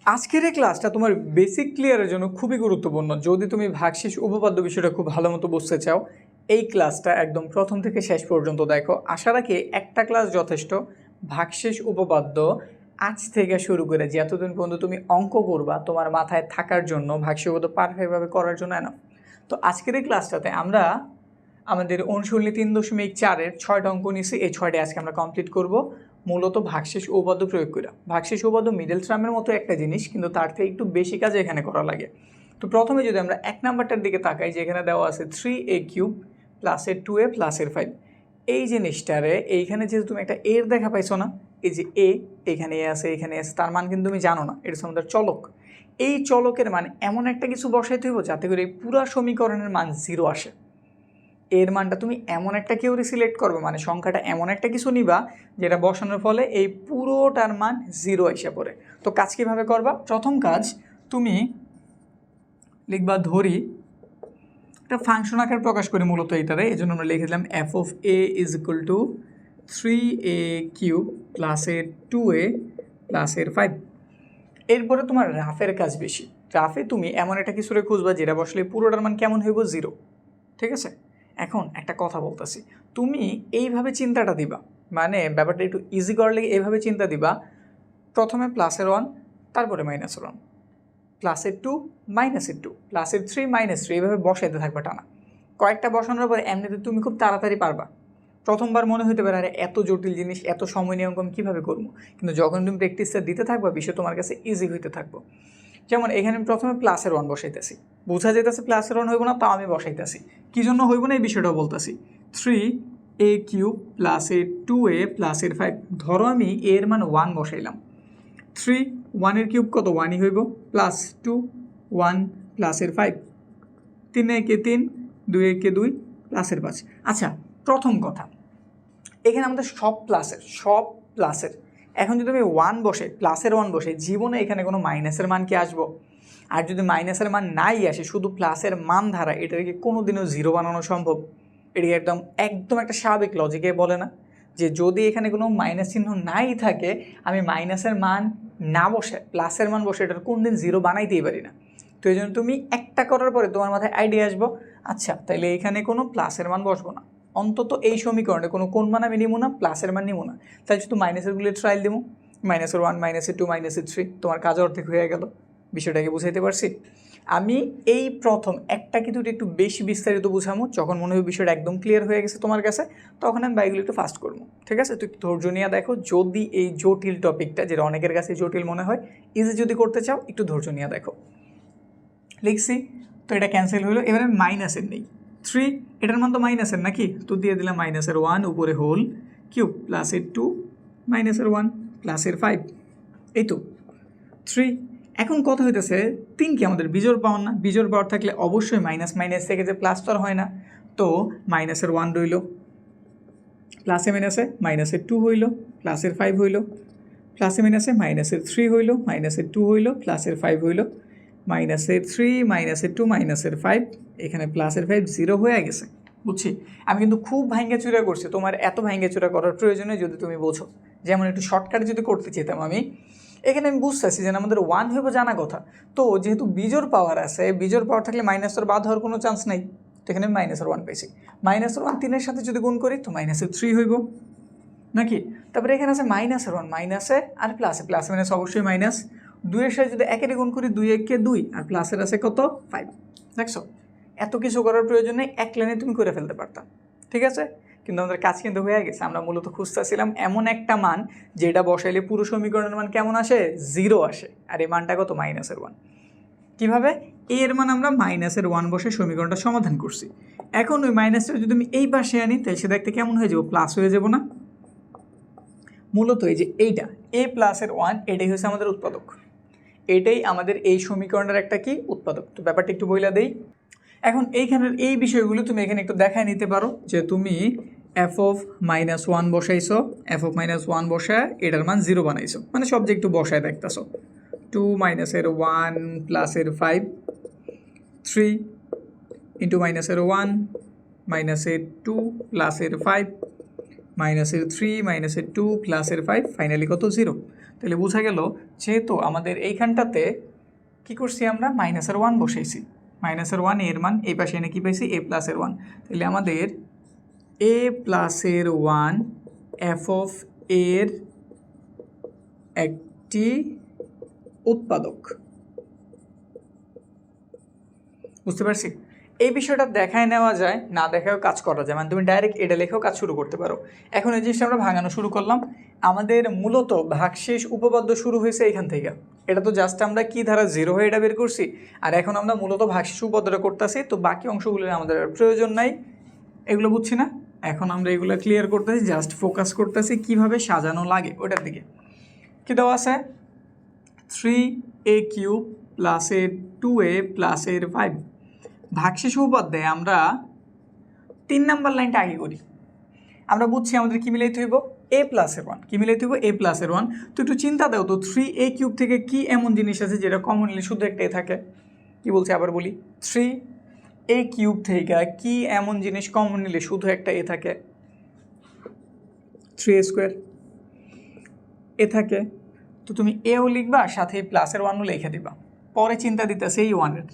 আজকের এই ক্লাসটা তোমার বেসিক ক্লিয়ারের জন্য খুবই গুরুত্বপূর্ণ। যদি তুমি ভাগশেষ উপপাদ্য বিষয়টা খুব ভালো মতো বুঝতে চাও, এই ক্লাসটা একদম প্রথম থেকে শেষ পর্যন্ত দেখো। আশা রাখি একটা ক্লাস যথেষ্ট। ভাগশেষ উপপাদ্য আজ থেকে শুরু করে যে এতদিন পর্যন্ত তুমি অঙ্ক করবা তোমার মাথায় থাকার জন্য, ভাগশেষ উপপাদ্য পারফেক্টভাবে করার জন্য এনাফ। তো আজকের এই ক্লাসটাতে আমরা আমাদের অনুশীলনী 3.4-এর 6টা অঙ্ক নিয়েছি। এই 6টাই আজকে আমরা কমপ্লিট করব মূলত ভাগশেষ উপপাদ্য প্রয়োগ করে। ভাগশেষ উপপাদ্য মিডল টার্মের মতো একটা জিনিস, কিন্তু তার থেকে একটু বেশি কাজ এখানে করা লাগে। তো প্রথমে যদি আমরা 1 নাম্বারটার দিকে তাকাই, যেখানে দেওয়া আছে 3a³ + 2a + 5। এই জিনিসটারে এইখানে যেহেতু তুমি একটা এর দেখা পাইছো না, এই যে এ এখানে আছে এখানে আছে, তার মান কিন্তু তুমি জানো না, এটা হচ্ছে আমাদের চলক। এই চলকের মান এমন একটা কিছু বসাইতে হইব যাতে করে এই পুরা সমীকরণের মান 0 আসে। এর মানটা তুমি এমন একটা কেউরি সিলেক্ট করবে, মানে সংখ্যাটা এমন একটা কিছু নিবা যেটা বসানোর ফলে এই পুরোটার মান 0 এসে পড়ে। তো কাজ কীভাবে করবা? প্রথম কাজ, তুমি লিখবা ধরি একটা ফাংশন আকারে প্রকাশ করি মূলত এইটারে। এই জন্য আমরা লিখে দিলাম f(a) = 3a³ + 2a + 5। এরপরে তোমার রাফের কাজ বেশি। রাফে তুমি এমন একটা কিছুরে খুঁজবা যেটা বসলে পুরোটার মান কেমন হইব? 0। ঠিক আছে? এখন একটা কথা বলতেছি, তুমি এইভাবে চিন্তাটা দিবা, মানে ব্যাপারটা একটু ইজি করলে এইভাবে চিন্তা দিবা, প্রথমে +1, তারপরে -1, +2, -2, +3, -3, এইভাবে বসাইতে থাকবা টানা। কয়েকটা বসানোর পরে এমনিতে তুমি খুব তাড়াতাড়ি পারবা। প্রথমবার মনে হইতে পারে আরে এত জটিল জিনিস, এত সময় নিয়ে অঙ্ক আমি কীভাবে করবো, কিন্তু যখন তুমি প্র্যাকটিসটা দিতে থাকবা বিষয় তোমার কাছে ইজি হইতে থাকবো। যেমন এখানে আমি প্রথমে +1 বসাইতেছি, বোঝা যেতেছে +1 হইব না, তাও আমি বসাইতেছি। কী জন্য হইব না এই বিষয়টাও বলতেছি। 3a³ + 2a + 5। ধরো আমি এর মান 1 বসাইলাম, 3 1 কিউব কত? 1ই হইব, +2 1 +5, 3 3 2 2 +5। আচ্ছা, প্রথম কথা, এখানে আমাদের সব প্লাসের। এখন যদি আমি 1 বসে, +1 বসে, জীবনে এখানে কোনো মাইনাসের মান কি আসবো? আর যদি মাইনাসের মান নাই আসে, শুধু প্লাসের মান ধারা, এটাকে কোনো দিনও 0 বানানো সম্ভব? এটাকে একদম একটা স্বাভাবিক লজিকে বলে না যে যদি এখানে কোনো মাইনাস চিহ্ন নাই থাকে, আমি মাইনাসের মান না বসে প্লাসের মান বসে এটার কোন দিন 0 বানাইতেই পারি না। তো এই জন্য তুমি একটা করার পরে তোমার মাথায় আইডিয়া আসবো, আচ্ছা তাহলে এখানে কোনো প্লাসের মান বসবো না, অন্তত এই সমীকরণে কোনো কোন মান আমি নিব না, প্লাসের মান নিব না, তাই শুধু মাইনাসেরগুলো ট্রায়াল দেবো। -1 -2 -3, তোমার কাজ অর্ধেক হয়ে গেল। বিষয়টাকে বুঝাইতে পারছি? আমি এই প্রথম একটা কিন্তু একটু বেশি বিস্তারিত বুঝামো, যখন মনে হয় বিষয়টা একদম ক্লিয়ার হয়ে গেছে তোমার কাছে, তখন আমি বাইকগুলো একটু ফাস্ট করবো। ঠিক আছে? তুই ধৈর্য নিয়ে দেখো। যদি এই জটিল টপিকটা, যেটা অনেকের কাছে জটিল মনে হয়, ইজি যদি করতে চাও, একটু ধৈর্য নিয়ে দেখো। লিখছি তো, এটা ক্যান্সেল হইলো। এবারে মাইনাসের নেই, 3 এটার মান তো মাইনাসের নাকি, তো দিয়ে দিলাম -1 উপরে হোল কিউব +2 -1 +5। এই তো 3। এখন কথা হইতেছে 3 কি আমাদের বিজোড় পাওয়ার না? বিজোড় পাওয়ার থাকলে অবশ্যই মাইনাস থেকে যে প্লাস তো আর হয় না, তো -1 রইল, প্লাসে মাইনাসে -2 হইল, +5 হইল, প্লাসে মাইনাসে -3 হইল, -2 হইল, +5 হইল, -3 -2 -5, এখানে +5 0 হয়ে গেছে। বুঝছি? আমি কিন্তু খুব ভাঙ্গাচুরা করছি, তোমার এত ভাঙ্গাচুরা করার প্রয়োজনে যদি তুমি বোঝো। যেমন একটু শর্টকাটে যদি করতে চেতাম আমি, এখানে আমি বুঝতেছি যে আমাদের 1 হইব জানা কথা, তো যেহেতু বিজোড় পাওয়ার আছে, বিজোড় পাওয়ার থাকলে মাইনাসের বাদ হওয়ার কোনো চান্স নাই, তো এখানে আমি -1 পেয়েছি। -1 3-এর সাথে যদি গুণ করি তো -3 হইব নাকি? তারপরে এখানে আছে -1 মাইনাসে আর প্লাসে, প্লাস মাইনাস অবশ্যই মাইনাস, 2-এর সাথে যদি 1-এর গুণ করি 2 1 কে 2, আর প্লাসের আছে কত? 5। দেখছো, এত কিছু করার প্রয়োজন নেই, এক লাইনে তুমি করে ফেলতে পারতাম। ঠিক আছে? কিন্তু আমাদের কাজ কিন্তু হয়ে গেছে। আমরা মূলত খুঁজতেছিলাম এমন একটা মান যেটা বসাইলে পুরো সমীকরণের মান কেমন আসে? 0 আসে। আর এই মানটা কত? -1। কীভাবে? এর মান আমরা -1 বসে সমীকরণটা সমাধান করছি। এখন ওই মাইনাসটা যদি আমি এই পাশে আনি, তাহলে সে দেখতে কেমন হয়ে যাবো? প্লাস হয়ে যাব না? মূলত এই যে এইটা a + 1, এটাই হচ্ছে আমাদের উৎপাদক। এটাই আমাদের এই সমীকরণের একটা কি উৎপাদক। তো ব্যাপারটা একটু বইলা দেই। এখন এইখানের এই বিষয়গুলো তুমি এখানে একটু দেখায় নিতে পারো, যে তুমি f(-1) বসাইছো, f(-1) বসায় এটার মান 0 বানাইছো, মানে সব যে একটু বসায় দেখতেছো। 2 - 1 + 5, 3 × -1 -2 + 5, -3 -2 + 5, ফাইনালি কত? 0। তাহলে বোঝা গেল যেহেতু আমাদের এইখানটাতে কী করছি আমরা -1 বসাইছি, -1 এর মান এই পাশে এনে কী পাইছি a+1, তাহলে আমাদের a+1 f অফ এর একটি উৎপাদক। বুঝতে পারছি? এই বিষয়টা দেখায় নেওয়া যায়, না দেখায়ও কাজ করা যায়, মানে তুমি ডাইরেক্ট এটা লেখেও কাজ শুরু করতে পারো। এখন এই জিনিসটা আমরা ভাঙানো শুরু করলাম। আমাদের মূলত ভাগশেষ উপপাদ্য শুরু হয়েছে এখান থেকে। এটা তো জাস্ট আমরা কি ধারা 0 হয়ে এটা বের করছি, আর এখন আমরা মূলত ভাগশেষ উপপাদ্যটা করতেছি, তো বাকি অংশগুলোর আমাদের প্রয়োজন নাই, এগুলো বুঝছি না। এখন আমরা এগুলো ক্লিয়ার করতেছি, জাস্ট ফোকাস করতেছি কীভাবে সাজানো লাগে ওটার দিকে। কী দেওয়া আছে? 3a³ + এর 2a + এর 5। ভাগশেষ উপপাদ্যে আমরা 3 নাম্বার লাইনটা আগে করি। আমরা বুঝছি আমাদের কী মিলাইতে হইব a+1, কী মিলাইতে হইব a+1। তো একটু চিন্তা দাও তো 3a³ থেকে কি এমন জিনিস আছে যেটা কমনলি শুধু একটা এ থাকে? কি বলছি আবার বলি, 3a³ থেকে কি এমন জিনিস কমন নিলে শুধু একটা এ থাকে? 3a² এ থাকে। তো তুমি এও লিখবা, সাথে +1ও লিখে দিবা, পরে চিন্তা দিতেছে এই 1-এর।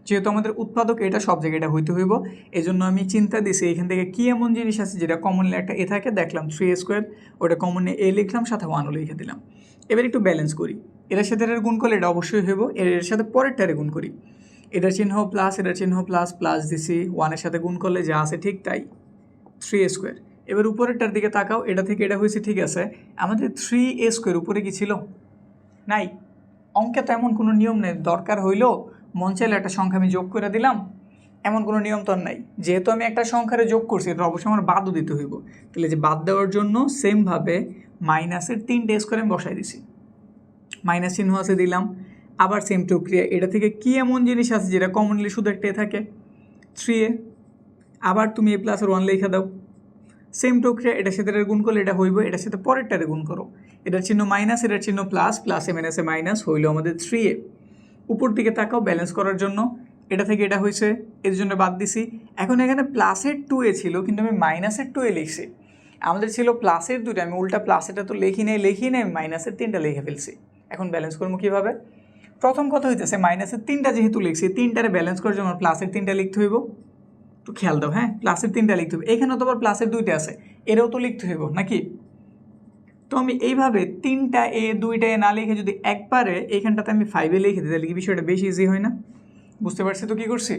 যেহেতু আমাদের উৎপাদক এটা সব জায়গায় এটা হইতে হইব, এই জন্য আমি চিন্তা দিছি এখান থেকে কি এমন জিনিস আছে যেটা কমনলি একটা এ থাকে। দেখলাম 3a², ওটা কমনলি এ লিখলাম, সাথে 1ও লিখে দিলাম। এবার একটু ব্যালেন্স করি, এটার সাথে এটার গুণ করলে এটা অবশ্যই হইব, এর সাথে পরেরটারে গুণ করি। এটার চিহ্ন প্লাস, এটার চিহ্ন প্লাস, প্লাস দিছি, 1-এর সাথে গুণ করলে যা আছে ঠিক তাই, 3a²। এবার উপরেরটার দিকে তাকাও, এটা থেকে এটা হয়েছে ঠিক আছে, আমাদের 3a² উপরে কি ছিল? নাই। অঙ্কে তো এমন কোনো নিয়ম নেই, দরকার হইলেও মন চাইলে একটা সংখ্যা আমি যোগ করে দিলাম, এমন কোনো নিয়ম তো আর নাই। যেহেতু আমি একটা সংখ্যারে যোগ করছি, এটা অবশ্যই আমার বাদও দিতে হইব। তাহলে যে বাদ দেওয়ার জন্য সেমভাবে -3a² আমি বসাই দিছি, মাইনাস চিহ্ন আছে দিলাম। আবার সেম প্রক্রিয়া, এটা থেকে কি এমন জিনিস আছে যেটা কমনলি শুধু একটা এ থাকে? 3a। আবার তুমি a+1 লিখে দাও। সেম প্রক্রিয়া, এটার সাথে এটার গুণ করলে এটা হইব, এটার সাথে পরেরটারে গুণ করো। এটার চিহ্ন মাইনাস, এটার চিহ্ন প্লাস, প্লাসে মাইনাসে মাইনাস, হইল আমাদের 3a। উপর দিকে তাকাও ব্যালেন্স করার জন্য, এটা থেকে এটা হয়েছে, এর জন্য বাদ দিছি। এখন এখানে প্লাসের 2a ছিল, কিন্তু আমি মাইনাসের 2a লিখছি। আমাদের ছিল প্লাসের 2টা, আমি উল্টা প্লাসেরটা তো লিখি নেই, আমি মাইনাসের 3টা লিখে ফেলছি। এখন ব্যালেন্স করবো কীভাবে? প্রথম কথা হইতেছে মাইনাসের 3টা যেহেতু লিখছি, 3টারে ব্যালেন্স করার জন্য প্লাসের 3টা লিখতে হইব। একটু খেয়াল দাও, হ্যাঁ, প্লাসের 3টা লিখতে হবে। এখানেও তো আবার প্লাসের 2টা আছে, এটাও তো লিখতে হইব নাকি? তো আমি এইভাবে 3টা এ 2টা এ না লিখে যদি একবারে এইখানটাতে আমি 5 লিখে দিই, তাহলে কি বিষয়টা বেশি ইজি হয় না? বুঝতে পারছি তো কী করছি?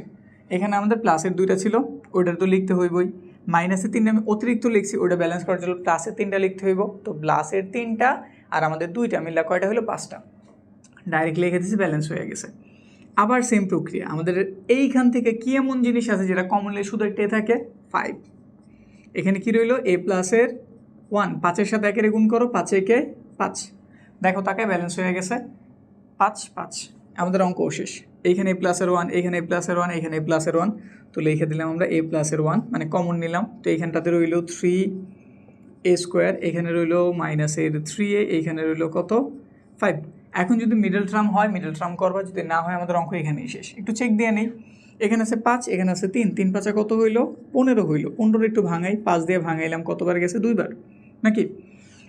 এখানে আমাদের প্লাসের 2টা ছিল, ওইটার তো লিখতে হইবই। মাইনাসের 3টা আমি অতিরিক্ত লিখছি, ওইটা ব্যালেন্স করার জন্য প্লাসের 3টা লিখতে হইব। তো প্লাসের 3টা আর আমাদের 2টা মিললে কয়টা হলো? 5টা। ডাইরেক্ট লিখে দিয়েছি, ব্যালেন্স হয়ে গেছে। আবার সেম প্রক্রিয়া, আমাদের এইখান থেকে কি এমন জিনিস আছে যেটা কমনলি শুধু একটা এ থাকে? 5। এখানে কি রইল? a+1, 5-এর সাথে 1-এর গুণ করো, 5-এ 5। দেখো তাকে ব্যালেন্স হয়ে গেছে, 5 5। আমাদের অঙ্ক শেষ। এইখানে a+1, এইখানে a+1, এইখানে a+1, তো লিখে দিলাম আমরা a+1, মানে কমন নিলাম। তো এইখানটাতে রইল 3a², এখানে রইল -3a, এইখানে রইল কত? 5। এখন যদি মিডল টার্ম হয় মিডল টার্ম করবা, যদি না হয় আমাদের অঙ্ক এখানেই শেষ। একটু চেক দিয়ে নেই, এখানে আছে 5, এখানে আছে 3, 3 5 কত হইল? 15 হইল। 15 একটু ভাঙাই, 5 দিয়ে ভাঙাইলাম, কতবার গেছে? 2বার নাকি?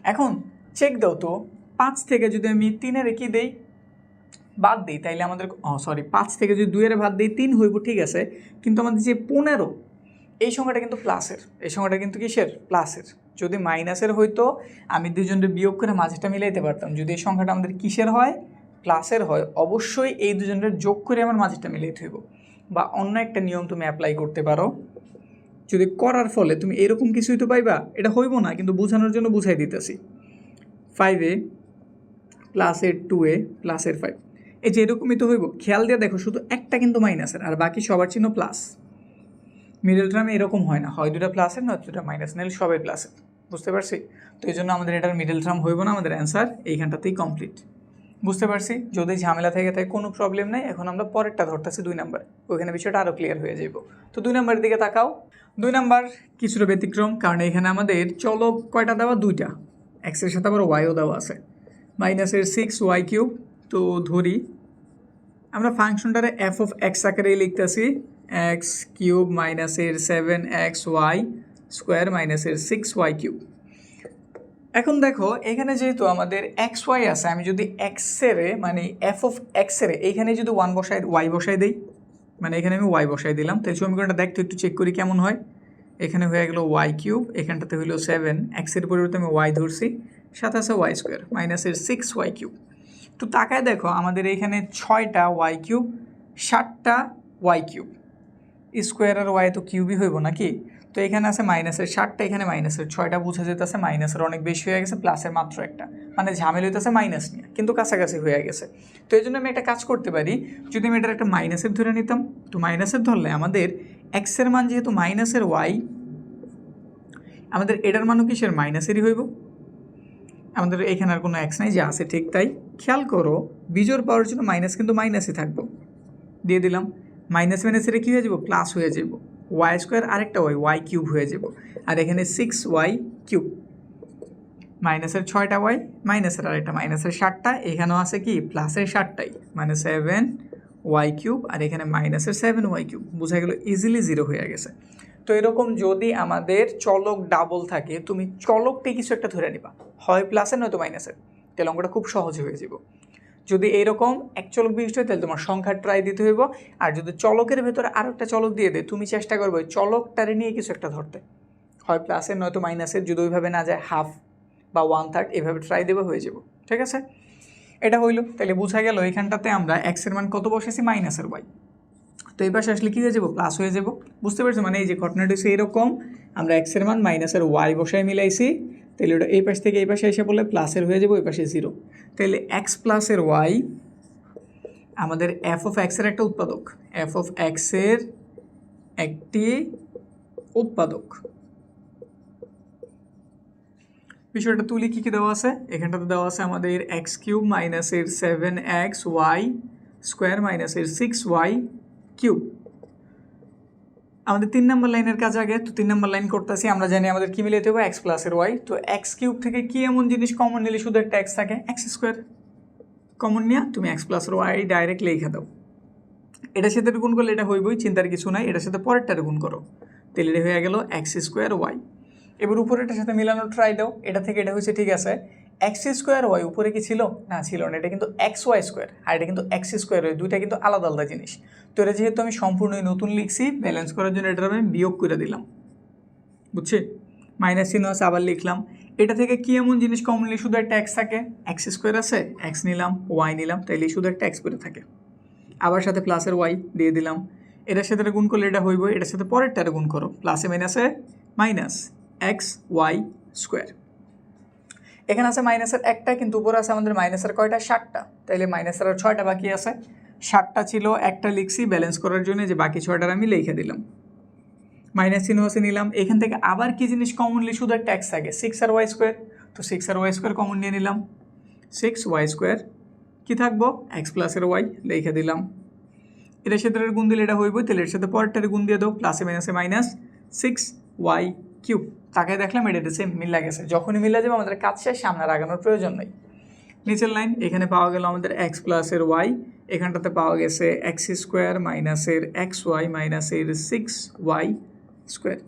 এখন চেক দাও তো, 5 থেকে যদি আমি 3-এর কি দেই? বাদ দিই, তাইলে আমাদের 5 থেকে যদি 2-এর বাদ দিই 3 হইব, ঠিক আছে। কিন্তু আমাদের যে 15, এই সংখ্যাটা কিন্তু প্লাসের, এই সংখ্যাটা কিন্তু কিসের? প্লাসের। যদি মাইনাসের হইতো আমি দুজনের বিয়োগ করে মাঝেটা মিলাইতে পারতাম। যদি এই সংখ্যাটা আমাদের কিসের হয়? প্লাসের হয়, অবশ্যই এই দুজনের যোগ করে আমার মাঝেটা মিলাইতে হইব। বা অন্য একটা নিয়ম তুমি অ্যাপ্লাই করতে পারো, যদি করার ফলে তুমি এরকম কিছুই তো পাইবা। এটা হইব না, কিন্তু বোঝানোর জন্য বুঝাই দিতেছি। 5a + 2a + 5, এই যে এরকমই তো হইব। খেয়াল দিয়ে দেখো, শুধু একটা কিন্তু মাইনাসের, আর বাকি সবার চিহ্ন প্লাস। মিডল টার্মে এরকম হয় না, হয় 2টা প্লাসের, নয় 2টা মাইনাস, নাহলে সবাই প্লাসের। বুঝতে পারছি? তো এই জন্য আমাদের এটার মিডল টার্ম হইব না, আমাদের অ্যান্সার এইখানটাতেই কমপ্লিট। বুঝতে পারছি? যদি ঝামেলা থেকে থাকে কোনো প্রবলেম নাই। এখন আমরা পরেরটা ধরতেছি 2 নাম্বার, ওইখানে বিষয়টা আরও ক্লিয়ার হয়ে যাব। তো 2 নাম্বারের দিকে তাকাও। 2 নাম্বার কিছুটা ব্যতিক্রম, কারণ এখানে আমাদের চলক কয়টা দেওয়া? 2টা। এক্সের সাথে আবার ওয়াইও দেওয়া আছে, -6y³। তো ধরি আমরা ফাংশনটারে f(x) আকারে লিখতেছি, x³ -7xy² -6y³। এখন দেখো এখানে যেহেতু আমাদের এক্স ওয়াই আছে, আমি যদি এক্সের মানে এফ অফ এক্সের এইখানে যদি ওয়াই বসাই দিই, মানে এখানে আমি ওয়াই বসাই দিলাম, তাই সমীকরণটা দেখতে একটু চেক করি কেমন হয়। এখানে হয়ে গেল ওয়াই কিউব, এখানটাতে হইল 7, এক্সের পরিবর্তে আমি ওয়াই ধরছি, সাথে আছে ওয়াই স্কোয়ার মাইনাসের 6 ওয়াই কিউব। তো তাকায় দেখো আমাদের এইখানে 6টা ওয়াই কিউব, 7টা ওয়াই কিউব, স্কোয়ার আর ওয়াই তো কিউবই হইব নাকি। তো এখানে আছে মাইনাসের 7টা, এখানে মাইনাসের 6টা, বোঝা যেতেছে মাইনাসের অনেক বেশি হয়ে গেছে, প্লাসের মাত্র একটা, মানে ঝামেলা হইতেছে মাইনাস নিয়ে, কিন্তু কাছাকাছি হয়ে গেছে। তো এই জন্য আমি একটা কাজ করতে পারি, যদি আমি এটার একটা মাইনাসের ধরে নিতাম, তো মাইনাসের ধরলে আমাদের এক্সের মান যেহেতু মাইনাসের ওয়াই, আমাদের এটার মানও কিসের মাইনাসেরই হইব। আমাদের এখানে আর কোনো এক্স নাই, যা আছে ঠিক তাই। খেয়াল করো বিজোড় পাওয়ার জন্য মাইনাস কিন্তু মাইনাসই থাকবো, দিয়ে দিলাম। মাইনাস মাইনাসের কী হয়ে যাব, প্লাস হয়ে যাব, ওয়াই স্কোয়ার আরেকটা ওয়াই কিউব হয়ে যাব, আর এখানে 6 ওয়াই কিউব, মাইনাসের 6টা ওয়াই, মাইনাসের আরেকটা, মাইনাসের 7টা, এখানেও আছে কি প্লাসের 7টাই, মানে 7 ওয়াই কিউব, আর এখানে মাইনাসের 7 ওয়াই কিউব, বোঝা গেল ইজিলি 0 হয়ে গেছে। তো এরকম যদি আমাদের চলক ডাবল থাকে, তুমি চলকটি কিছু একটা ধরে নিবা, হয় প্লাসের নয়তো মাইনাসের, তাহলে অঙ্কটা খুব সহজ হয়ে যাব। যদি এইরকম এক চলক বিশিষ্ট হয় তাহলে তোমার সংখ্যা ট্রাই দিতে হইব, আর যদি চলকের ভেতরে আরও একটা চলক দিয়ে দেয়, তুমি চেষ্টা করবে চলকটারে নিয়ে কিছু একটা ধরতে, হয় প্লাসের নয়তো মাইনাসের, যদি ওইভাবে না যায় হাফ বা 1/3 এভাবে ট্রাই দেবে, হয়ে যাব। ঠিক আছে, এটা হইলো। তাহলে বোঝা গেল এখানটাতে আমরা এক্সের মান কত বসেছি, মাইনাসের ওয়াই, তো এই পাশে আসলে কী হয়ে যাবো, প্লাস হয়ে যাব। বুঝতে পারছো, মানে এই যে ঘটনাটা হচ্ছে এরকম, আমরা এক্সের মান মাইনাসের ওয়াই বসায় মিলাইছি, তাহলে ওটা এই পাশ থেকে এই পাশে এসে বলে প্লাসের হয়ে যাবো, এই পাশে 0, তাহলে এক্স প্লাসের ওয়াই আমাদের এফ অফ এক্সের একটা উৎপাদক, এফ অফ এক্সের একটি উৎপাদক। বিষয়টা তুলি কী কী দেওয়া আছে, এখানটাতে দেওয়া আছে আমাদের এক্স কিউব মাইনাসের 7x ওয়াই স্কোয়ার মাইনাসের 6 ওয়াই কিউব। আমাদের 3 নম্বর লাইনের কাজ আগে, তো 3 নম্বর লাইন করতেছি, আমরা জানি আমাদের কী মিলাইতে হবে, এক্স প্লাসের ওয়াই। তো এক্স কিউব থেকে কী এমন জিনিস কমন নিলে শুধু একটা এক্স থাকে, এক্স স্কোয়ার কমন নিয়ে তুমি এক্স প্লাসের ওয়াই ডাইরেক্ট লিখে দাও। এটার সাথে গুণ করলে এটা হইবই, চিন্তার কিছু নাই, এটার সাথে পরেরটারে গুণ করো, তাহলে এটা হয়ে গেল এক্স স্কোয়ার ওয়াই। এবার উপরেটার সাথে মিলানো ট্রাই দাও, এটা থেকে এটা হচ্ছে ঠিক আছে, এক্স স্কোয়ার ওয়াই উপরে কি ছিল না, ছিল না, এটা কিন্তু এক্স ওয়াই স্কোয়ার, আর এটা কিন্তু এক্স স্কোয়ার ওয়াই, দুইটা কিন্তু আলাদা আলাদা জিনিস। তো এটা যেহেতু আমি সম্পূর্ণই নতুন লিখছি, ব্যালেন্স করার জন্য এটা আমি বিয়োগ করে দিলাম, বুঝছি, মাইনাস চিহ্ন আছে আবার লিখলাম। এটা থেকে কি এমন জিনিস কমন নিলে শুধু একটা এক্স থাকে, এক্স স্কোয়ার আছে, এক্স নিলাম, ওয়াই নিলাম, তাইলে শুধু একটা এক্স করে থাকে, আবার সাথে প্লাসের ওয়াই দিয়ে দিলাম। এটার সাথে গুণ করলে এটা হইব, এটার সাথে পরেরটারে গুণ করো, প্লাসে মাইনাসে মাইনাস এক্স ওয়াই স্কোয়ার। এখানে আছে মাইনাসের একটা, কিন্তু উপরে আছে আমাদের মাইনাসের কয়টা, 7টা, তাইলে মাইনাসের আর 6টা বাকি আছে, 7টা ছিল, একটা লিখছি ব্যালেন্স করার জন্য, যে বাকি 6টার আমি লিখে দিলাম, মাইনাস চিহ্ন আছে নিলাম। এখান থেকে আবার কি জিনিস কমনলি শুধু একটা এক্স থাকে, 6 আর ওয়াই স্কোয়ার, তো 6 আর ওয়াই স্কোয়ার কমন নিয়ে নিলাম, 6 ওয়াই স্কোয়ার কী থাকবো, এক্স প্লাসের ওয়াই লিখে দিলাম। এটার সাথে গুণ দিলে এটা হইব, তাহলে এর সাথে পরেরটারে গুণ দিয়ে দাও, প্লাসে মাইনাসে মাইনাস 6 ওয়াই কিউব। তাকে দেখলাম এটা সেম মিলা গেছে, যখনই মিলা যাবে আমাদের কাজ শেষ, সামনে আগানোর প্রয়োজন নেই। নিচের লাইন, এখানে পাওয়া গেল আমাদের এক্স প্লাসের ওয়াই, এখানটাতে পাওয়া গেছে এক্স স্কোয়ার মাইনাসের এক্স ওয়াই মাইনাসের 6 ওয়াই স্কোয়ার।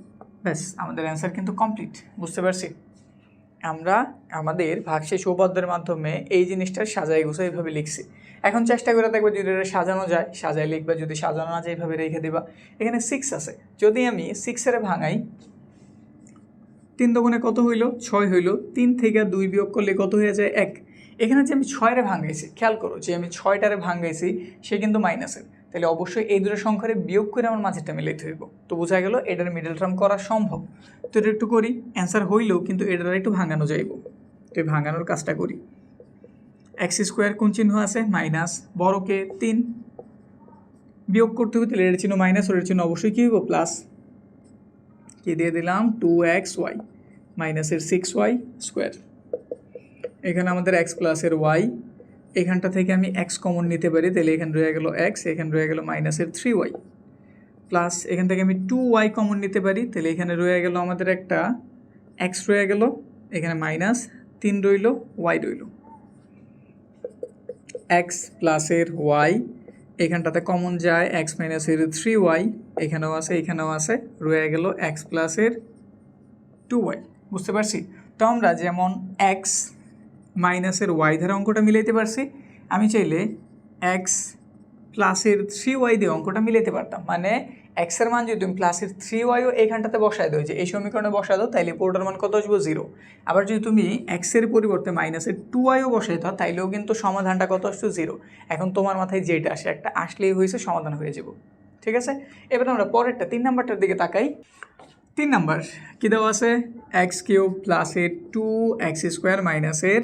ব্যাস, আমাদের অ্যান্সার কিন্তু কমপ্লিট। বুঝতে পারছি, আমরা আমাদের ভাগশেষ উপপাদ্যের মাধ্যমে এই জিনিসটা সাজাই গুছাই এইভাবে লিখছি। এখন চেষ্টা করে দেখবে যদি এটা সাজানো যায়, সাজাই লিখবে, যদি সাজানো না যায় এইভাবে রেখে দেবা। এখানে 6 আছে, যদি আমি 6-এর ভাঙাই, 3 দুগুণে কত হইল, 6 হইল, 3 থেকে 2 বিয়োগ করলে কত হয়ে যায়, 1। এখানে যে আমি 6-রে ভাঙাইছি, খেয়াল করো যে আমি 6টারে ভাঙাইছি, সে কিন্তু মাইনাসের, তাহলে অবশ্যই এই দুটো সংখ্যারে বিয়োগ করে আমার মাঝেরটা মিলাইতে হইব। তো বোঝা গেল এটার মিডল টার্ম করা সম্ভব। তো এটা একটু করি, অ্যান্সার হইলেও কিন্তু এটার একটু ভাঙানো যাইব, তো এই ভাঙানোর কাজটা করি। এক্স স্কোয়ার কোন চিহ্ন আছে, মাইনাস, বড়কে 3 বিয়োগ করতে হবে, তাহলে এর চিহ্ন মাইনাস, ওর চিহ্ন অবশ্যই কী হইব, প্লাস, কি দিয়ে দিলাম 2xy মাইনাসের 6y স্কোয়ার। এখানে আমাদের এক্স প্লাসের ওয়াই, এখানটা থেকে আমি এক্স কমন নিতে পারি, তাহলে এখানে রয়ে গেল এক্স, এখানে রয়ে গেল মাইনাসের 3y, প্লাস এখান থেকে আমি 2y কমন নিতে পারি, তাহলে এখানে রয়ে গেল আমাদের একটা এক্স রয়ে গেল, এখানে মাইনাস 3 রইল, ওয়াই রইল, এক্স প্লাসের ওয়াই, এখানটাতে কমন যায় এক্স মাইনাসের 3y, এখানেও আছে, এখানেও আছে, রয়ে গেল এক্স প্লাসের 2y। বুঝতে পারছি, তো আমরা যেমন এক্স মাইনাসের ওয়াই ধারা অঙ্কটা মিলাইতে পারছি, আমি চাইলে এক্স প্লাসের 3y দিয়ে অঙ্কটা মিলাইতে পারতাম। মানে এক্সের মান যদি তুমি প্লাসের 3yও এইখানটাতে বসায় দাও, যে এই সমীকরণে বসায় দাও, তাইলে পুরোটার মান কত আসবো 0। আবার যদি তুমি এক্সের পরিবর্তে মাইনাসের 2yও বসাই দাও, তাইলেও কিন্তু সমাধানটা কত আসছে 0। এখন তোমার মাথায় যেটা আসে, একটা আসলেই হয়েছে, সমাধান হয়ে যাব। ঠিক আছে, এবার আমরা পরেরটা 3 নাম্বারটার দিকে তাকাই। 3 নাম্বার কী দেওয়া আছে? এক্স কিউব প্লাসের 2x² মাইনাসের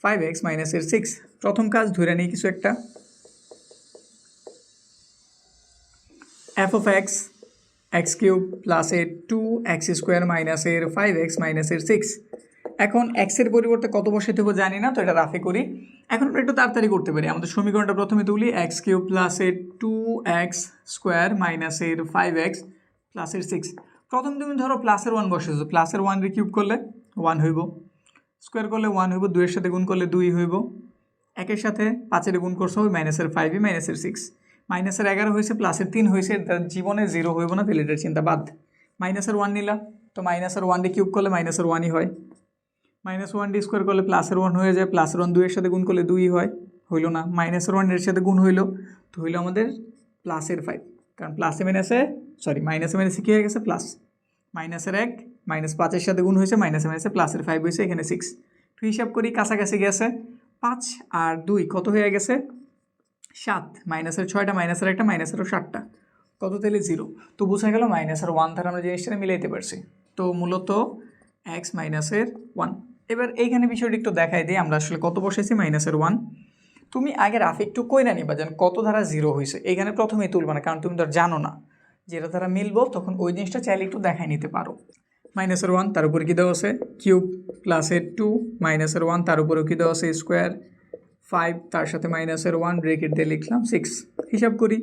5x মাইনাসের 6। প্রথম কাজ ধরে নিই কিছু একটা, F of x x cube প্লাসের 2x² মাইনাসের 5x মাইনাসের 6। এখন এক্সের পরিবর্তে কত বসাইতে হবে জানি না, তো এটা রাফে করি। এখন আমরা একটু তাড়াতাড়ি করতে পারি। আমাদের সমীকরণটা প্রথমে তুলি, এক্স কিউব প্লাসের 2x² মাইনাসের 5x প্লাসের 6। প্রথম তুমি ধরো প্লাসের 1 বসেছো, প্লাসের 1 রে কিউব করলে 1 হইব, স্কোয়ার করলে 1 হইব, 2 এর সাথে গুণ করলে 2 হইব, 1 এর সাথে 5 এর গুণ করছো হবে মাইনাসের 5 মাইনাসের 6, মাইনাসের 11 হয়েছে, প্লাসের 3 হয়েছে, তার জীবনে 0 হইব না, তাহলে এটার চিন্তা বাদ। মাইনাসের 1 নিলাম, তো মাইনাসের 1 দিয়ে কিউব করলে মাইনাসের 1ই হয়, -1 দিয়ে স্কোয়ার করলে প্লাসের 1 হয়ে যায়, প্লাসের 1 2 এর সাথে গুণ করলে 2 হয়, হইল না, মাইনাসের 1 এর সাথে গুণ হইল, তো হইল আমাদের প্লাসের 5, কারণ প্লাসে মাইনাসে মাইনাসে মাইনাসে কী হয়ে গেছে প্লাস, মাইনাসের 1 -5 এর সাথে গুণ হয়েছে, মাইনাসে মাইনাসে প্লাসের 5 হয়েছে, এখানে 6। তো হিসাব করি, কাছাকাছি গেছে, 5 আর 2 কত হয়ে গেছে 7, মাইনাসের 6টা, মাইনাসের 1টা, মাইনাসেরও 7টা, কত তাহলে 0। তো বোঝা গেল মাইনাসের 1 দ্বারা আমরা জিনিসটা মিলাইতে পারছি। তো মূলত x মাইনাসের 1। এবার এইখানে বিষয়টি একটু দেখাই দিই, আমরা আসলে কত বসাইছি মাইনাসের 1। তুমি আগে রাফ একটু কইরা নিবা যেন কত ধারা 0 হয়েছে, এইখানে প্রথমেই তুলবা না, কারণ তুমি তো জানো না, যেটা দ্বারা মিলবো তখন ওই জিনিসটা চাইলে একটু দেখাই নিতে পারো। মাইনাসের 1 তার উপরে কী দেওয়া আছে কিউব, প্লাসের 2 মাইনাসের 1 তার উপরেও কী দেওয়া আছে স্কোয়ার, 5 তার সাথে মাইনাসের 1 ব্রেকেট দিয়ে লিখলাম 6। হিসাব করি,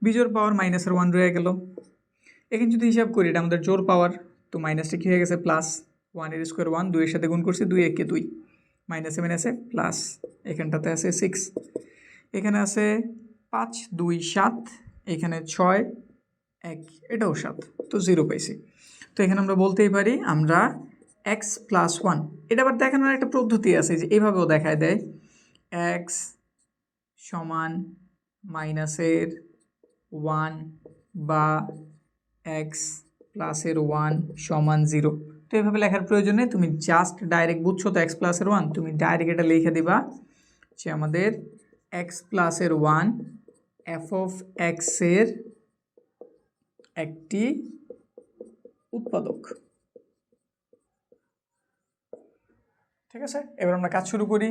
বিজোড় পাওয়ার মাইনাসের 1 রয়ে গেল। এখানে যদি হিসাব করি এটা আমাদের জোড় পাওয়ার, তো মাইনাসটা কী হয়ে গেছে প্লাস, 1 এর স্কোয়ার 1, 2 এর সাথে গুণ করছি, 2 একে 2, মাইনাসে মাইনাসে প্লাস, এখানটাতে আছে 6, এখানে আছে 5 2 7, এখানে 6 1, এটাও 7, তো 0 পাইছি। তো এখানে আমরা বলতেই পারি আমরা x প্লাস 1, এটা আবার দেখানোর একটা পদ্ধতি আছে, যে এভাবেও দেখায় দেয়, x সমান মাইনাসের 1 বা x প্লাসের 1 সমান 0। তো এভাবে লেখার প্রয়োজনে তুমি জাস্ট ডাইরেক্ট বুঝছো তো x প্লাসের 1, তুমি ডাইরেক্ট এটা লিখে দিবা যে আমাদের x প্লাসের 1 f অফ x এর একটি উৎপাদক। ঠিক আছে, এবার আমরা কাজ শুরু করি।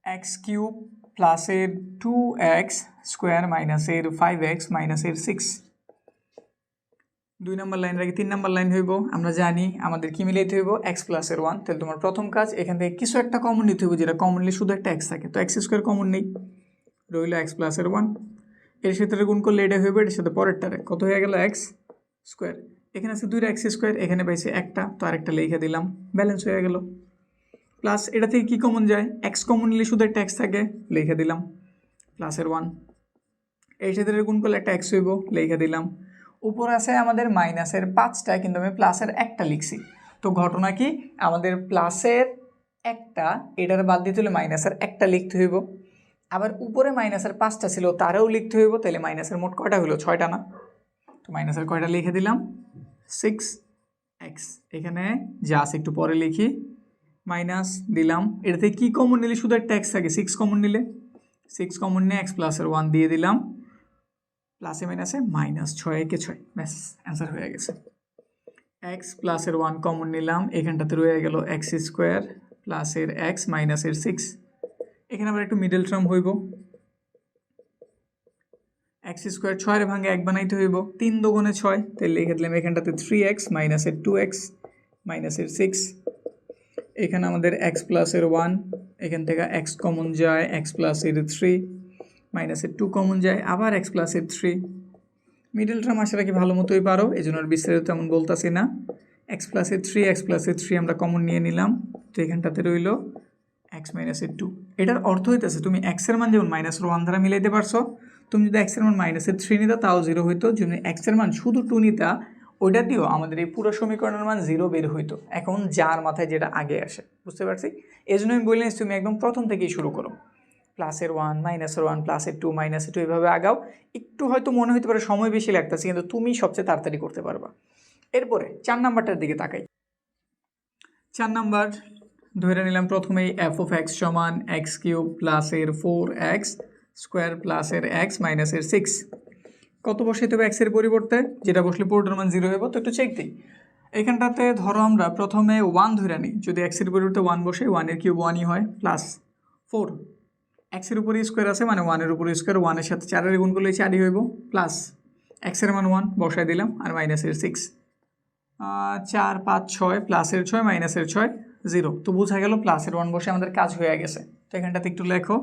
এক্স কিউব প্লাসের 2x² মাইনাসের 5x মাইনাসের 6, 2 নম্বর লাইন রাখি, 3 নম্বর লাইন হইব। আমরা জানি আমাদের কি মিলাইতে হইব x প্লাসের 1, তাহলে তোমার প্রথম কাজ এখান থেকে কিছু একটা কমন নিতে হইব, যেটা কমনলি শুধু একটা x থাকে, তো x² কমন নেই, রইল x প্লাসের 1, এর সাথে গুণ করলে এটা হইবে, এর সাথে পরেরটারে কত হয়ে গেল x², এখানে আছে 2টা x², এখানে পাইছে একটা, তো আরেকটা লিখে দিলাম, ব্যালেন্স হয়ে গেল। প্লাস এটা থেকে কি কমন যায়, x কমন নিলে শুধু একটা x থাকে, লিখে দিলাম প্লাসের 1, এর সাথে গুণ করলে একটা x হইব, লিখে দিলাম। উপর আছে আমাদের মাইনাসের 5টা, কিন্তু আমি প্লাসের 1টা লিখছি। তো ঘটনা কি, আমাদের প্লাসের 1টা এটার বাদ দিতে হলে মাইনাসের 1টা লিখতে হইব, আবার উপরে মাইনাসের 5টা ছিল তারাও লিখতে হইব, তাহলে মাইনাসের মোট কয়টা হলো 6টা না, তো মাইনাসের কয়টা লিখে দিলাম 6x, এখানে যা আছে একটু পরে লিখি, মাইনাস দিলাম, এটাতে কি কমন নিলে শুধু একটা x থাকে, 6 কমন নিলে, 6 কমন নিয়ে x প্লাসের 1 দিয়ে দিলাম, প্লাসে মাইনাসে মাইনাস, 6 একে 6, ব্যাস অ্যান্সার হয়ে গেছে। x প্লাসের 1 কমন নিলাম, এখানটাতে রয়ে গেল x² প্লাসের x মাইনাসের 6, এখানে আবার একটু মিডল টার্ম হইব, x² 6 এর ভাঙে 1 বানাইতে হইব, 3 দুগুণে 6, তাহলে লিখে দিলাম এখানটাতে 3x মাইনাসের 2x মাইনাসের 6, এখানে আমাদের x প্লাসের 1, এখান থেকে x কমন যায়, x প্লাসের 3 মাইনাসের 2 কমন যায়, আবার x প্লাসের 3, মিডল টার্ম আশা রাখি ভালো মতোই পারো, এই জন্য বিস্তারিত তেমন বলতেছি না। x প্লাসের 3 আমরা কমন নিয়ে নিলাম, তো এখানটাতে রইল x মাইনাসের 2। এটার অর্থ হইতেছে তুমি x এর মান যেমন -1 দ্বারা মিলাইতে পারছো, তুমি যদি x এর মান -3 নিতা তাও 0 হইতো, যদি x এর মান শুধু 2 নিতা ওইটা দিয়েও আমাদের এই পুরো সমীকরণের মান 0 বের হইতো। এখন যার মাথায় যেটা আগে আসে, বুঝতে পারছি? এই জন্য আমি বললাম তুমি একদম প্রথম থেকেই শুরু করো, +1 -1 +2 -2 এইভাবে আগাও। একটু হয়তো মনে হতে পারে সময় বেশি লাগতেছে, কিন্তু তুমি সবচেয়ে তাড়াতাড়ি করতে পারবা। এরপরে 4 নাম্বারটার দিকে তাকাই। 4 নাম্বার ধরে নিলাম প্রথমেই f(x) সমান x³ প্লাস এর 4x স্কোয়ার প্লাস এর x মাইনাস এর 6। কত বসাইতে হবে x এর পরিবর্তে? যেটা বসলে পুরোটার মান 0 হইব। তো একটু চেক দিই। এখানটাতে ধরো আমরা প্রথমে 1 ধরে নিই। যদি x এর পরিবর্তে 1 বসে, 1 এর কিউব 1ই হয়, প্লাস 4 x এর উপরে স্কোয়ার আছে মানে 1 এর উপরে স্কোয়ার, 1 এর সাথে 4 এর গুণ করলে 4ই হইব, প্লাস x এর মান 1 বসাই দিলাম আর মাইনাসের 6, 4 5 6 প্লাসের 6 মাইনাসের 6 0। তো বোঝা গেল প্লাসের 1 বসে আমাদের কাজ হয়ে গেছে। তো এখানটাতে একটু লেখো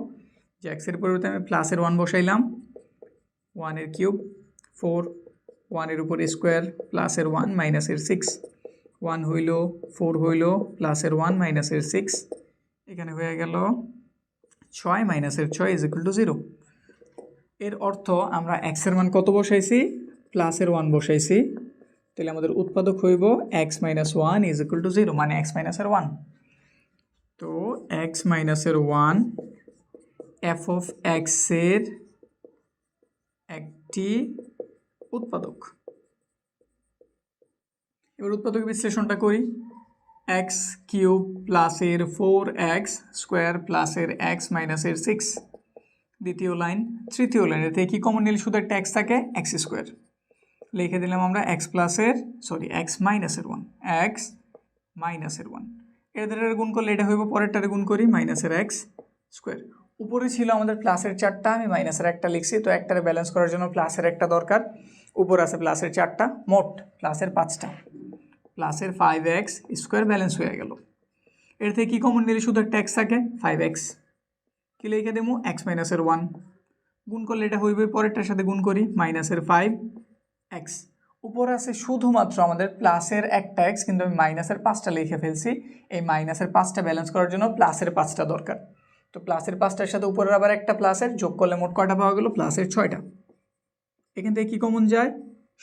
যে x এর পরিবর্তে আমি প্লাসের 1 বসাইলাম, 1 এর কিউব 4, 1 এর উপর স্কোয়ার প্লাসের 1 মাইনাসের 6, 1 হইল 4 হইল প্লাসের 1 মাইনাসের 6, এখানে হয়ে গেল 6 মাইনাসের 6 = 0। এর অর্থ আমরা x এর মান কত বসাইছি? প্লাসের 1 বসাইছি। তাহলে আমাদের উৎপাদক হইব x - 1 = 0, মানে x - 1। তো x - 1 f(x) এর একটি উৎপাদক। এবার উৎপাদক বিশ্লেষণটা করি। x³ প্লাস এর 4x স্কোয়ার প্লাস এর x মাইনাস এর 6, দ্বিতীয় লাইন। তৃতীয় লাইনের থেকে কি কমন নিলে শুধু একটা x থাকে, x²। লিখে দিলাম আমরা x মাইনাসের 1, x মাইনাসের 1। এদের গুণ করলে এটা হইব, পরেরটারে গুণ করি, মাইনাসের x²। উপরে ছিল আমাদের প্লাসের 4টা, আমি মাইনাসের 1টা লিখছি। তো একটারে ব্যালেন্স করার জন্য প্লাসের 1টা দরকার। উপর আছে প্লাসের 4টা, মোট প্লাসের 5টা, প্লাসের 5x² ব্যালেন্স হয়ে গেল। এর থেকে কি কমন নিলে শুধু একটা x থাকে, 5x। কি লিখে দেবো? x মাইনাসের 1। গুণ করলে এটা হইবে, পরেরটার সাথে গুণ করি, মাইনাসের 5x। উপর আছে শুধুমাত্র আমাদের প্লাসের 1টা x, কিন্তু আমি মাইনাসের 5টা লিখে ফেলছি। এই মাইনাসের 5টা ব্যালেন্স করার জন্য প্লাসের 5টা দরকার। তো প্লাসের 5টার সাথে উপরের আবার একটা প্লাসের যোগ করলে মোট কয়টা পাওয়া গেল? প্লাসের 6টা। এখান থেকে কি কমন যায়?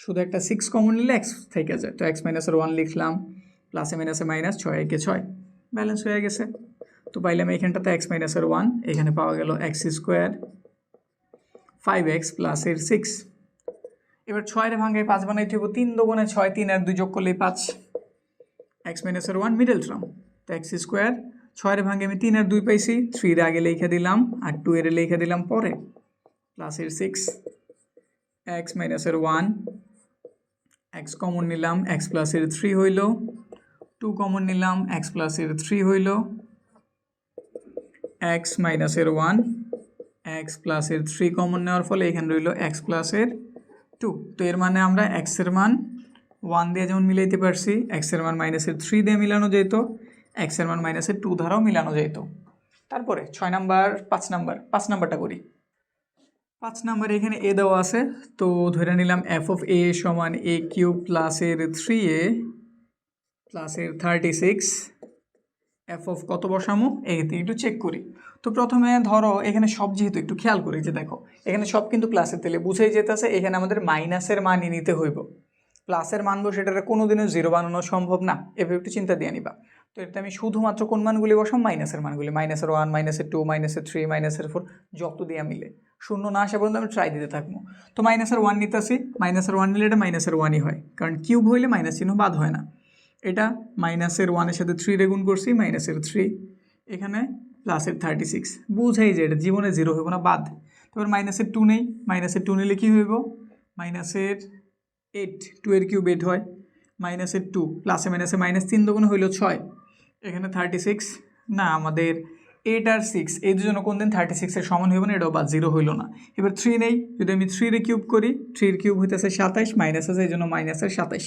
শুধু একটা 6 কমন নিলে x থেকে যায়। তো x - 1 লিখলাম, প্লাসে মাইনাসে মাইনাস, 6 একে 6, ব্যালেন্স হয়ে গেছে। তো পাইলাম এইখানটাতে x - 1, এখানে পাওয়া গেল x² 5x প্লাসের 6। এবার 6 এর ভাঙায় 5 বানাইতে হইব, 3 × 2 = 6, 3 আর 2 যোগ করলেই 5। x - 1 মিডল টার্ম, তো x²। 6 এর ভাঙে আমি 3 আর 2 পাইছি, 3 এর আগে লিখে দিলাম আর 2 এর লিখে দিলাম পরে, প্লাসের 6, x - 1, x কমন নিলাম, x প্লাসের 3 হইল, 2 কমন নিলাম, x প্লাসের 3 হইল, x - 1, x প্লাসের 3 কমন নেওয়ার ফলে এখানে রইল x প্লাসের 2। তো এর মানে আমরা x এর মান 1 দিয়ে যেমন মিলাইতে পারছি, x এর মান -3 দিয়ে মিলানো যেত, x এর মান -2 দ্বারাও মিলানো যেত। তারপরে 5 নাম্বারটা করি। 5 নাম্বার এখানে a দেওয়া আছে। তো ধরে নিলাম f(a) সমান a³ প্লাস এর 3a প্লাস এর 36। f কত বসামো? এতে একটু চেক করি। তো প্রথমে ধরো এখানে সব, যেহেতু একটু খেয়াল করি যে দেখো এখানে সব কিন্তু প্লাসের, তেলে বুঝেই যেতেছে এখানে আমাদের মাইনাসের মানই নিতে হইব। প্লাসের মানবো, সেটার কোনোদিনও 0 বানানো সম্ভব না, এভাবে একটু চিন্তা দিয়ে নিবা। তো এতে আমি শুধুমাত্র কোন মানগুলি বসাম? মাইনাসের মানগুলি, -1 -2 -3 -4, যত দিয়ে মিলে 0 না আসা পর্যন্ত আমি ট্রাই দিতে থাকবো। তো -1 নিতেছি, -1 নিলে এটা -1ই হয়, কারণ কিউব হইলে মাইনাস চিহ্ন বাদ হয় না। এটা -1 এর সাথে 3 রে গুণ করছি, -3, এখানে প্লাসের 36। বুঝাই যে এটা জীবনে 0 হইব না, বাদ। তারপর -2 নেই, -2 নিলে কি হইব? -8, 2 এর কিউব 8 হয়, -2 প্লাসে মাইনাসে -3 দুগুণ হইল 6, এখানে 36 না, আমাদের 8 আর 6 এই দুজনে কোন দিন 36 এর সমান হইব না, এটাও বাদ, 0 হইল না। এবার 3 নেই, যদি আমি 3 রে কিউব করি, 3 এর কিউব হইতেছে 27, মাইনাস আছে এই জন্য -27।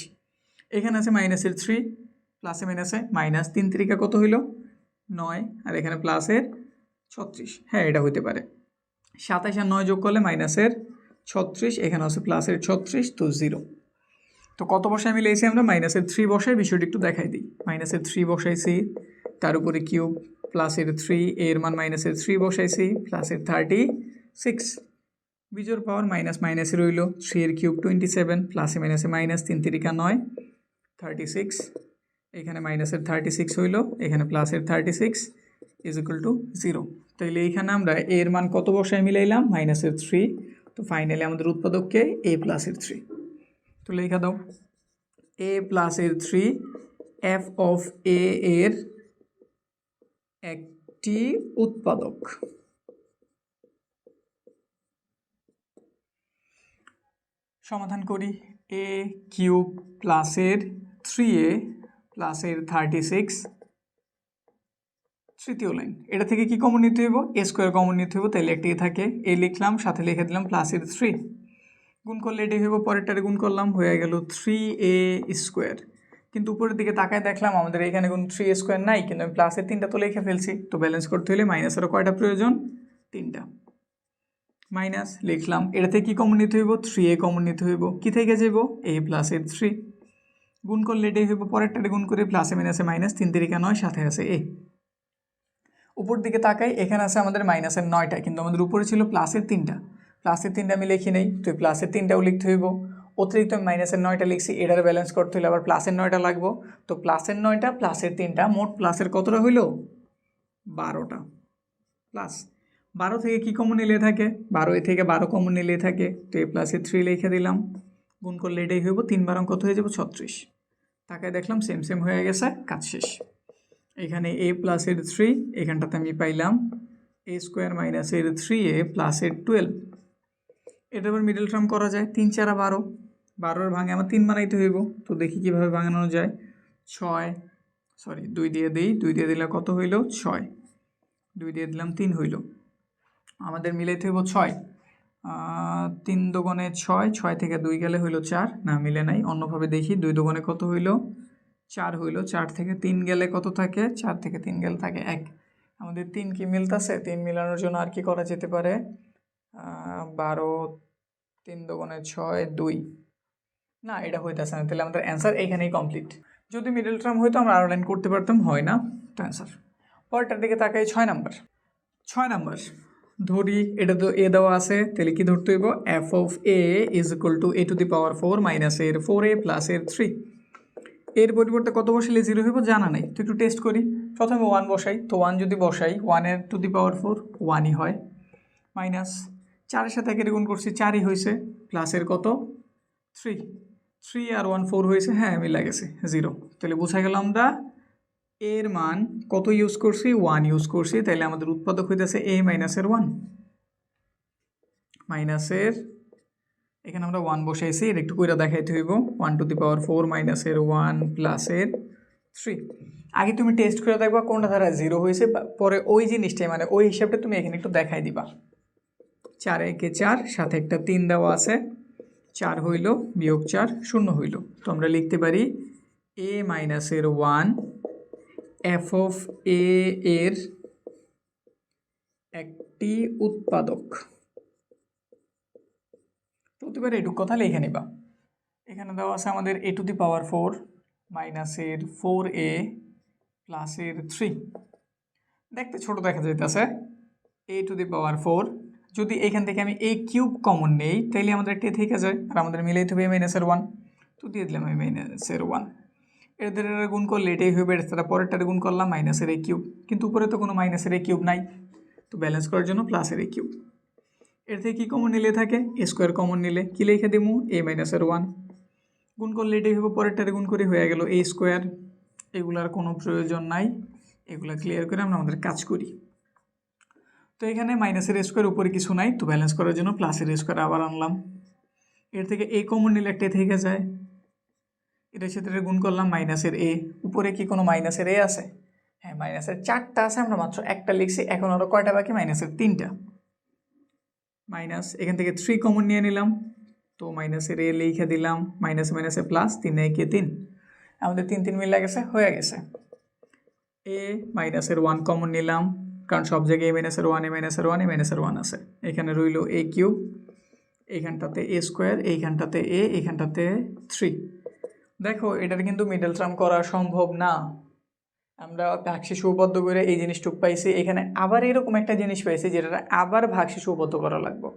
এখানে আছে -3 প্লাসে মাইনাসে -3 3 কত হইল? 9, আর এখানে প্লাসের 36। হ্যাঁ, এটা হইতে পারে। 27 আর 9 যোগ করলে -36, এখানে আছে প্লাসের 36, তো 0। তো কত বসায় মিলেছি আমরা? -3 বসাই, বিষয়টি একটু দেখাই দিই। -3 বসাইছি, তার উপরে কিউব, প্লাসের 3, এর মান -3 বসাইছি, প্লাসের 36। বিজোড় পাওয়ার মাইনাস মাইনাসে রইল 3 এর কিউব 27, প্লাসে মাইনাসে মাইনাস, 3 তিরিকা 9, 36, এখানে মাইনাসের 36 হইল, এখানে প্লাসের 36 ইজ ইকুয়াল টু 0। তাইলে এইখানে আমরা এর মান কত বসায় মিলাইলাম? মাইনাসের 3। তো ফাইনালি আমাদের উৎপাদককে a প্লাসের 3। তো লেখা দাও a প্লাসের 3 f অফ a এর একটি উৎপাদক। সমাধান করি। a কিউব প্লাসের 3a প্লাসের 36, তৃতীয় লাইন। এটা থেকে কি কমন নিতে হইব? a স্কোয়ার কমন নিতে হইব, তাইলে একটা a থাকে, a লিখলাম, সাথে লিখে দিলাম প্লাসের 3, গুণ করলে এটাই হইব, পরেরটারে গুণ করলাম, হয়ে গেল 3a স্কোয়ার। কিন্তু উপরের দিকে তাকায় দেখলাম আমাদের এখানে কোনো 3a স্কোয়ার নাই, কিন্তু আমি প্লাসের 3টা তো লিখে ফেলছি। তো ব্যালেন্স করতে হলে মাইনাসেরও কয়টা প্রয়োজন? 3টা। মাইনাস লিখলাম, এটা থেকে কি কমন নিতে হইব? 3a কমন নিতে হইব, কি থেকে যাব? a প্লাসের 3, গুণ করলে এটাই হইব, পরেরটারে গুণ করে প্লাসে মাইনাসে মাইনাস, 3 তিরিকা 9, সাথে আছে a। উপর দিকে তাকাই, এখানে আছে আমাদের মাইনাসের 9টা, কিন্তু আমাদের উপরে ছিল প্লাসের 3টা। প্লাসের 3টা আমি লিখি নেই, তো প্লাসের 3টাও লিখতে হইব। অতিরিক্ত আমি মাইনাসের 9টা লিখছি, এটার ব্যালেন্স করতে হলে আবার প্লাসের 9টা লাগবো। তো প্লাসের 9টা প্লাসের 3টা, মোট প্লাসের কতটা হইল? 12টা। প্লাস 12 থেকে কি কমন নিলে থাকে? 12 থেকে 12 কমন নিলে থাকে, তো a প্লাসের 3 লিখে দিলাম, গুণ করলে এটাই হইব, 3 12 কত হয়ে যাব? 36। তাকায় দেখলাম সেম সেম হয়ে গেছে, কাজ শেষ। এখানে a প্লাসের 3, এখানটাতে আমি পাইলাম a স্কোয়ার মাইনাসের 3a প্লাসের 12। এটা আবার মিডল টার্ম করা যায়, 3 4 12, 12 ভাঙে আমার 3 বানাইতে হইব। তো দেখি কিভাবে ভাঙানো যায়। 2 দিয়ে দিই, 2 দিয়ে দিলে কত হইল? 6, 2 দিয়ে দিলাম 3 হইল। আমাদের মিলাইতে হইব 6, 3 দুগুণে 6, 6 থেকে 2 গেলে হইল 4, না মিলে নাই, অন্যভাবে দেখি। 2 দুগুণে কত হইল? 4 হইল। 4 থেকে 3 গেলে কত থাকে? 4 থেকে 3 গেলে থাকে 1। আমাদের 3 কি মিলতেছে? 3 মিলানোর জন্য আর কি করা যেতে পারে? 12, 3 দুগুণে 6, 2, না এটা হইতেছে না, তাহলে আমাদের অ্যান্সার এখানেই কমপ্লিট। যদি মিডল টার্ম হইতো আমরা আরও লাইন করতে পারতাম, হয় না, তো অ্যান্সার। পরেরটার দিকে তাকাই, 6 নাম্বার। 6 নাম্বার ধরি, এটা তো a দেওয়া আছে, তাহলে কি ধরতে হইব? f of a is equal to a to the power 4 minus এর 4a প্লাস এর 3। এর পরিবর্তে কত বসাইলে 0 হইব জানা নাই, তো একটু টেস্ট করি। প্রথমে 1 বসাই, তো 1 যদি বসাই, 1 এর টু দি পাওয়ার 4 1ই হয়, মাইনাস 4-এর সাথে একের গুণ করছি, 4ই হয়েছে, প্লাসের কত? 3, 3 আর 1 4 হয়েছে, হ্যাঁ মিলা গেছে, 0। তাহলে বোঝা গেল আমরা এর মান কত ইউজ করছি? 1 ইউজ করছি। তাহলে আমাদের উৎপাদক হইতেছে a মাইনাসের 1, মাইনাসের, এখানে আমরা 1 বসাইছি, এর একটু কইরা দেখাইতে হইব। 1 টু দি পাওয়ার 4 মাইনাসের 1 প্লাসের 3। আগে তুমি টেস্ট করে দেখবা কোনটা দ্বারা 0 হয়েছে, পরে ওই জিনিসটাই মানে ওই হিসাবটা তুমি এখানে একটু দেখাই দিবা। 4 একে 4, সাথে একটা 3 দেওয়া আছে, 4 হইল, বিয়োগ 4 0 হইল। তো আমরা লিখতে পারি a মাইনাসের 1 f অফ a এর একটি উৎপাদক। প্রতিবার এটুক কথা লিখে নিবা। এখানে দেওয়া আছে আমাদের a টু দি পাওয়ার 4 মাইনাসের 4a প্লাসের 3। দেখতে ছোট দেখা যাইতেছে, a টু দি পাওয়ার 4, যদি এখান থেকে আমি a কিউব কমন নেই, তাইলে আমাদের একটা থেকে যায়, আর আমাদের মিলাইতে হবে a মাইনাসের 1, তো দিয়ে দিলাম a মাইনাসের 1। এদের গুণ করলে এটাই হবে, তারা পরেরটারে গুণ করলাম মাইনাসের a কিউব, কিন্তু উপরে তো কোনো মাইনাসের a কিউব নাই, তো ব্যালেন্স করার জন্য প্লাসের a কিউব। এর থেকে কী কমন নিলে থাকে? a স্কোয়ার কমন নিলে কি লিখে দেবো? a মাইনাসের 1, গুণ করলে এটাই হবে, পরেরটারে গুণ করে হয়ে গেল a স্কোয়ার। এগুলার কোনো প্রয়োজন নাই, এগুলা ক্লিয়ার করে আমরা আমাদের কাজ করি। তো এখানে মাইনাসের a স্কোয়ার, উপরে কিছু নাই, তো ব্যালেন্স করার জন্য প্লাসের a স্কোয়ার আবার আনলাম। এর থেকে a কমন নিলে একটা থেকে যায়, এটার সাথে গুণ করলাম মাইনাসের a, উপরে কি কোনো মাইনাসের a আছে? হ্যাঁ মাইনাসের 4টা আছে, আমরা মাত্র একটা লিখছি, এখন আরও কয়টা বাকি? মাইনাসের 3টা। মাইনাস, এখান থেকে 3 কমন নিয়ে নিলাম, তো মাইনাসের a লিখে দিলাম, মাইনাসে মাইনাসে প্লাস, 3 একে 3, আমাদের 3 3 মিলে গেছে, হয়ে গেছে। a মাইনাসের 1 কমন নিলাম, কারণ সব জায়গায় a মাইনাসের 1 a মাইনাসের 1 a মাইনাসের 1 আছে। এখানে রইল a কিউব, এইখানটাতে a স্কোয়ার, এইখানটাতে a, এইখানটাতে 3। দেখো এটার কিন্তু মিডল টার্ম করা সম্ভব না, আমরা ভাগশেষ উপপাদ্য করে এই জিনিসটুক পাইছি, এখানে আবার এরকম একটা জিনিস পাইছি যেটা আবার ভাগশেষ উপপাদ্য করা লাগবে।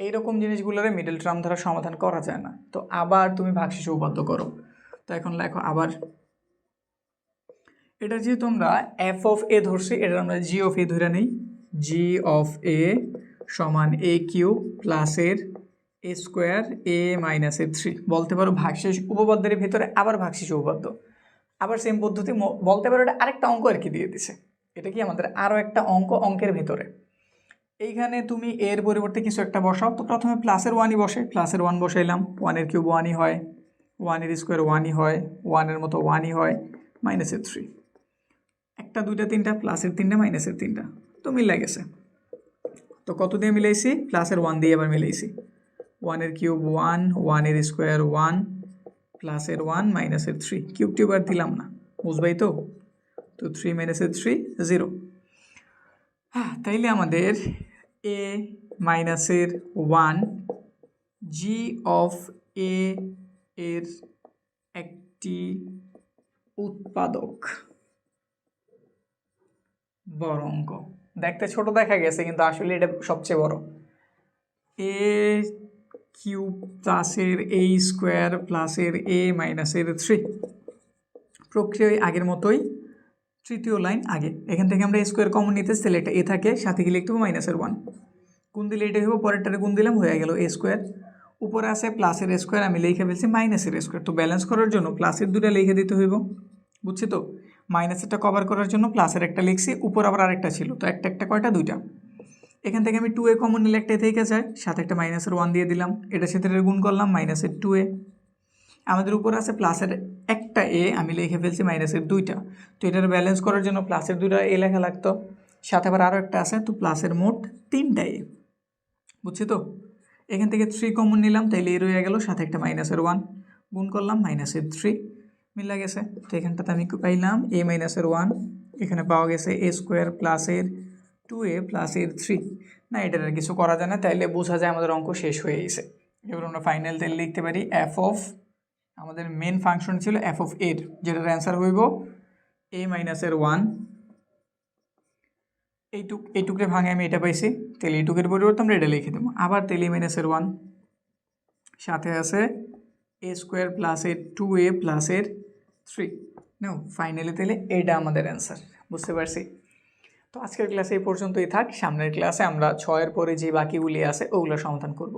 এইরকম জিনিসগুলোরে মিডল টার্ম দ্বারা সমাধান করা যায় না। তো আবার তুমি ভাগশেষ উপপাদ্য করো। তো এখন লেখো আবার, এটা যেহেতু আমরা এফ অফ এ ধরছি, এটা আমরা জি অফ এ ধরে নিই। জি অফ এ সমান এ কিউব প্লাসের এ স্কোয়ার এ মাইনাসের 3। বলতে পারো ভাগশেষ উপপাদ্যের ভিতরে আবার ভাগশেষ উপপাদ্য, আবার সেম পদ্ধতি বলতে পারো এটা আরেকটা অঙ্ক আর কি দিয়ে দিছে। এটা কি আমাদের আরও একটা অঙ্কের ভিতরে। এইখানে তুমি এর পরিবর্তে কিছু একটা বসাও। তো প্রথমে প্লাসের ওয়ানই বসে, প্লাসের ওয়ান বসাইলাম, ওয়ানের কিউব ওয়ানই হয়, ওয়ানের স্কোয়ার ওয়ানই হয়, ওয়ানের মতো ওয়ানই হয়, মাইনাসের 3। একটা দুইটা তিনটা, প্লাসের তিনটা মাইনাসের তিনটা, তো মিলে গেছে। তো কত দিয়ে মিলাইছি? প্লাসের ওয়ান দিয়ে আবার মিলাইছি। ওয়ানের কিউব ওয়ান, ওয়ানের স্কোয়ার ওয়ান, প্লাসের ওয়ান মাইনাসের 3, কিউব টিউব আর দিলাম না, বুঝবাই তো। তো 3 মাইনাসের 3 0। হ্যাঁ, তাইলে আমাদের এ মাইনাসের 1 জি অফ এ এর একটি উৎপাদক। বড় অঙ্ক, দেখতে ছোট দেখা গেছে কিন্তু আসলে এটা সবচেয়ে বড়। এ কিউব প্লাসের এ স্কোয়ার প্লাসের এ মাইনাসের 3। প্রক্রিয়া আগের মতোই, তৃতীয় লাইন আগে। এখান থেকে আমরা স্কোয়ার কমন নিতে, তাহলে এটা এ থাকে, সাথে কি লিখতে হবে মাইনাসের 1, গুণ দিলে এটা হইব, পরেরটারে গুণ দিলাম, হয়ে গেল এ স্কোয়ার। উপরে আছে প্লাসের স্কোয়ার, আমি লিখে ফেলছি মাইনাসের স্কোয়ার। তো ব্যালেন্স করার জন্য প্লাসের দুটা লিখে দিতে হইব, বুঝছি তো। মাইনাসেরটা কভার করার জন্য প্লাসের একটা লিখছি, উপর আবার আরেকটা ছিল, তো একটা একটা কয়টা, দুইটা। এখান থেকে আমি 2a কমন নিলে একটা থেকে যায়, সাথে একটা মাইনাসের 1 দিয়ে দিলাম, এটার সাথে গুণ করলাম, মাইনাসের 2a। আমাদের উপর আছে প্লাসের একটা এ, আমি লিখে ফেলছি মাইনাসের 2টা। তো এটার ব্যালেন্স করার জন্য প্লাসের 2টা এ লেখা লাগতো, সাথে আবার আরও একটা আছে, তো প্লাসের মোট 3টা এ, বুঝছি তো। এখান থেকে 3 কমন নিলাম, তাইলে এ রয়ে গেল, সাথে একটা মাইনাসের 1, গুণ করলাম, মাইনাসের 3 মিলা গেছে। তো এখানটাতে আমি পাইলাম এ মাইনাসের 1, এখানে পাওয়া গেছে এ স্কোয়ার প্লাসের 2a প্লাসের 3। না, এটার আর কিছু করা যায় না, তাইলে বোঝা যায় আমাদের অঙ্ক শেষ হয়ে গেছে। এবার আমরা ফাইনাল তাইলে লিখতে পারি এফ অফ, আমাদের মেন ফাংশন ছিল এফ অফ এর, যেটার অ্যান্সার হইব এ মাইনাসের 1। এইটুকরে ভাঙে আমি এটা পাইছি, তাহলে এইটুকের পরিবর্তে আমরা এটা লিখে দেবো। আবার তাহলে এ মাইনাসের 1, সাথে আছে এ স্কোয়ার প্লাসের 2a প্লাসের 3। নাও ফাইনালি তাহলে এটা আমাদের অ্যান্সার, বুঝতে পারছি। তো আজকের ক্লাসে এই পর্যন্তই থাক। সামনের ক্লাসে আমরা 6 এর পরে যে বাকিগুলি আছে ওগুলো সমাধান করব।